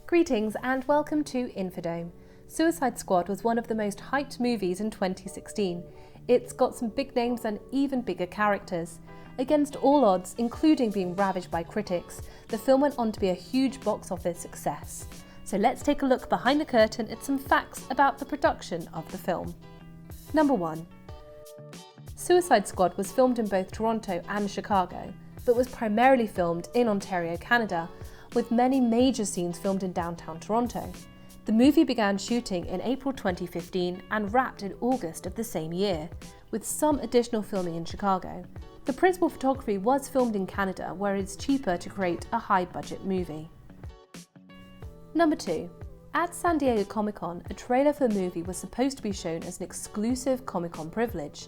Greetings and welcome to Infodome. Suicide Squad was one of the most hyped movies in 2016. It's got some big names and even bigger characters. Against all odds, including being ravaged by critics, the film went on to be a huge box office success. So let's take a look behind the curtain at some facts about the production of the film. Number 1. Suicide Squad was filmed in both Toronto and Chicago, but was primarily filmed in Ontario, Canada, with many major scenes filmed in downtown Toronto. The movie began shooting in April 2015 and wrapped in August of the same year, with some additional filming in Chicago. The principal photography was filmed in Canada, where it is cheaper to create a high-budget movie. Number 2. At San Diego Comic-Con, a trailer for the movie was supposed to be shown as an exclusive Comic-Con privilege.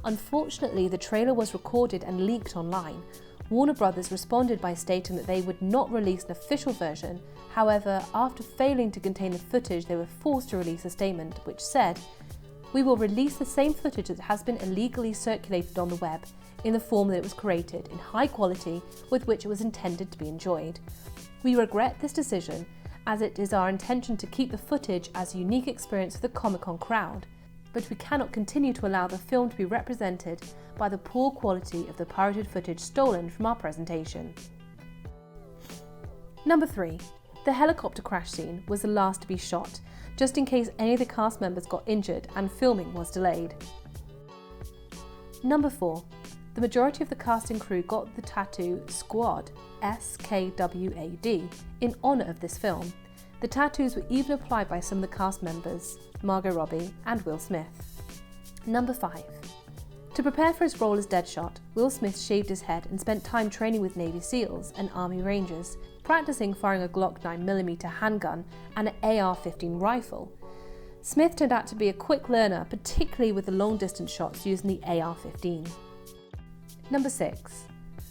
Unfortunately, the trailer was recorded and leaked online. Warner Brothers responded by stating that they would not release an official version. However, after failing to contain the footage, they were forced to release a statement which said, "We will release the same footage that has been illegally circulated on the web in the form that it was created, in high quality with which it was intended to be enjoyed. We regret this decision, as it is our intention to keep the footage as a unique experience for the Comic-Con crowd, but we cannot continue to allow the film to be represented by the poor quality of the pirated footage stolen from our presentation." Number 3. The helicopter crash scene was the last to be shot, just in case any of the cast members got injured and filming was delayed. Number 4. The majority of the cast and crew got the tattoo SQUAD, S-K-W-A-D, in honour of this film. The tattoos were even applied by some of the cast members, Margot Robbie and Will Smith. Number 5. To prepare for his role as Deadshot, Will Smith shaved his head and spent time training with Navy SEALs and Army Rangers, practicing firing a Glock 9mm handgun and an AR-15 rifle. Smith turned out to be a quick learner, particularly with the long-distance shots using the AR-15. Number 6.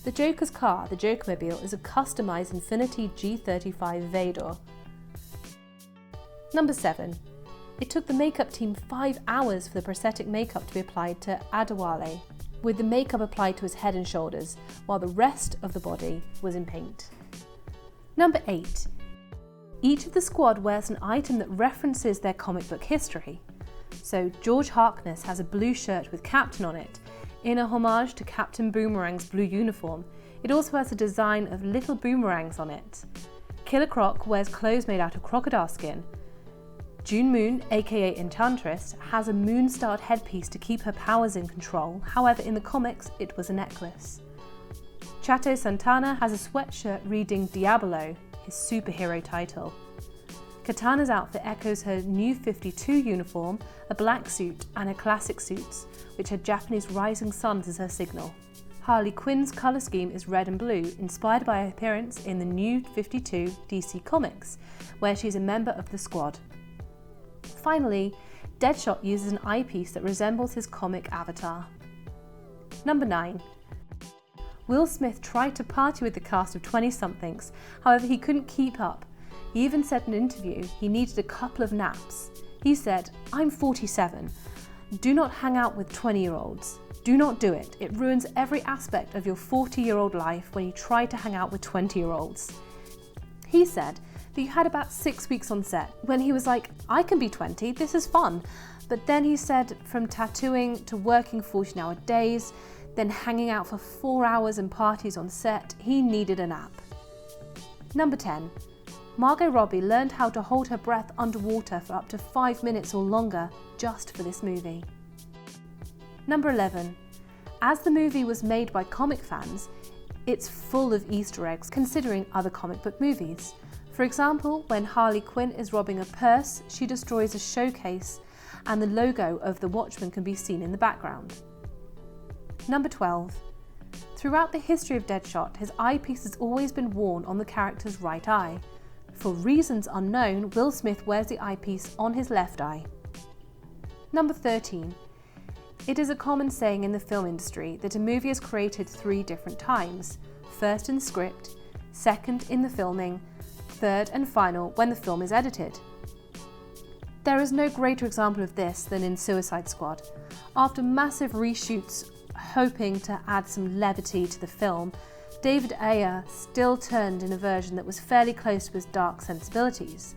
The Joker's car, the Jokermobile, is a customised Infiniti G35 Vador. Number 7. It took the makeup team 5 hours for the prosthetic makeup to be applied to Adewale, with the makeup applied to his head and shoulders, while the rest of the body was in paint. Number 8. Each of the squad wears an item that references their comic book history. So George Harkness has a blue shirt with Captain on it, in a homage to Captain Boomerang's blue uniform. It also has a design of little boomerangs on it. Killer Croc wears clothes made out of crocodile skin. June Moon, aka Enchantress, has a moon-starred headpiece to keep her powers in control. However, in the comics, it was a necklace. Chato Santana has a sweatshirt reading Diablo, his superhero title. Katana's outfit echoes her New 52 uniform, a black suit and her classic suits, which had Japanese rising suns as her signal. Harley Quinn's colour scheme is red and blue, inspired by her appearance in the New 52 DC Comics, where she is a member of the Squad. Finally, Deadshot uses an eyepiece that resembles his comic avatar. Number 9. Will Smith tried to party with the cast of 20-somethings, however he couldn't keep up. He even said in an interview he needed a couple of naps. He said, "I'm 47. Do not hang out with 20-year-olds. Do not do it. It ruins every aspect of your 40-year-old life when you try to hang out with 20-year-olds. He said that he had about 6 weeks on set when he was like, "I can be 20, this is fun." But then he said from tattooing to working 14-hour days, then hanging out for 4 hours in parties on set, he needed a nap. Number 10. Margot Robbie learned how to hold her breath underwater for up to 5 minutes or longer just for this movie. Number 11. As the movie was made by comic fans, it's full of Easter eggs considering other comic book movies. For example, when Harley Quinn is robbing a purse, she destroys a showcase and the logo of the Watchmen can be seen in the background. Number 12. Throughout the history of Deadshot, his eyepiece has always been worn on the character's right eye. For reasons unknown, Will Smith wears the eyepiece on his left eye. Number 13. It is a common saying in the film industry that a movie is created 3 different times. First in script, second in the filming, third and final when the film is edited. There is no greater example of this than in Suicide Squad. After massive reshoots hoping to add some levity to the film, David Ayer still turned in a version that was fairly close to his dark sensibilities.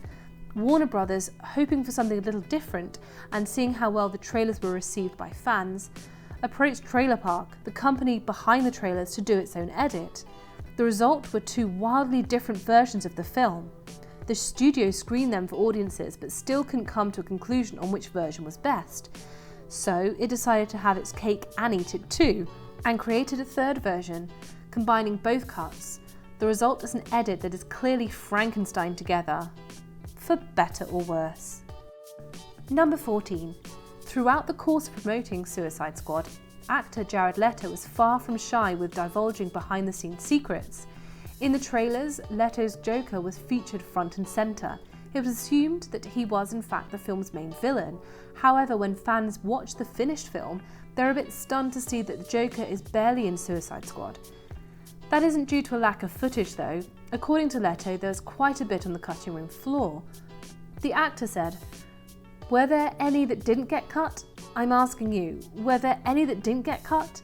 Warner Brothers, hoping for something a little different and seeing how well the trailers were received by fans, approached Trailer Park, the company behind the trailers, to do its own edit. The result were two wildly different versions of the film. The studio screened them for audiences but still couldn't come to a conclusion on which version was best. So it decided to have its cake and eat it too, and created a third version, combining both cuts. The result is an edit that is clearly Frankenstein together, for better or worse. Number 14. Throughout the course of promoting Suicide Squad, actor Jared Leto was far from shy with divulging behind-the-scenes secrets. In the trailers, Leto's Joker was featured front and centre. It was assumed that he was in fact the film's main villain. However, when fans watch the finished film, they're a bit stunned to see that the Joker is barely in Suicide Squad. That isn't due to a lack of footage though. According to Leto, there's quite a bit on the cutting room floor. The actor said, "Were there any that didn't get cut? I'm asking you, were there any that didn't get cut?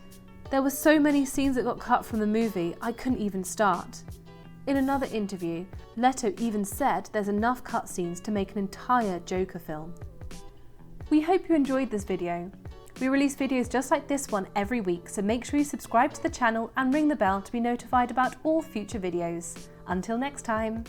There were so many scenes that got cut from the movie, I couldn't even start." In another interview, Leto even said there's enough cutscenes to make an entire Joker film. We hope you enjoyed this video. We release videos just like this one every week, so make sure you subscribe to the channel and ring the bell to be notified about all future videos. Until next time.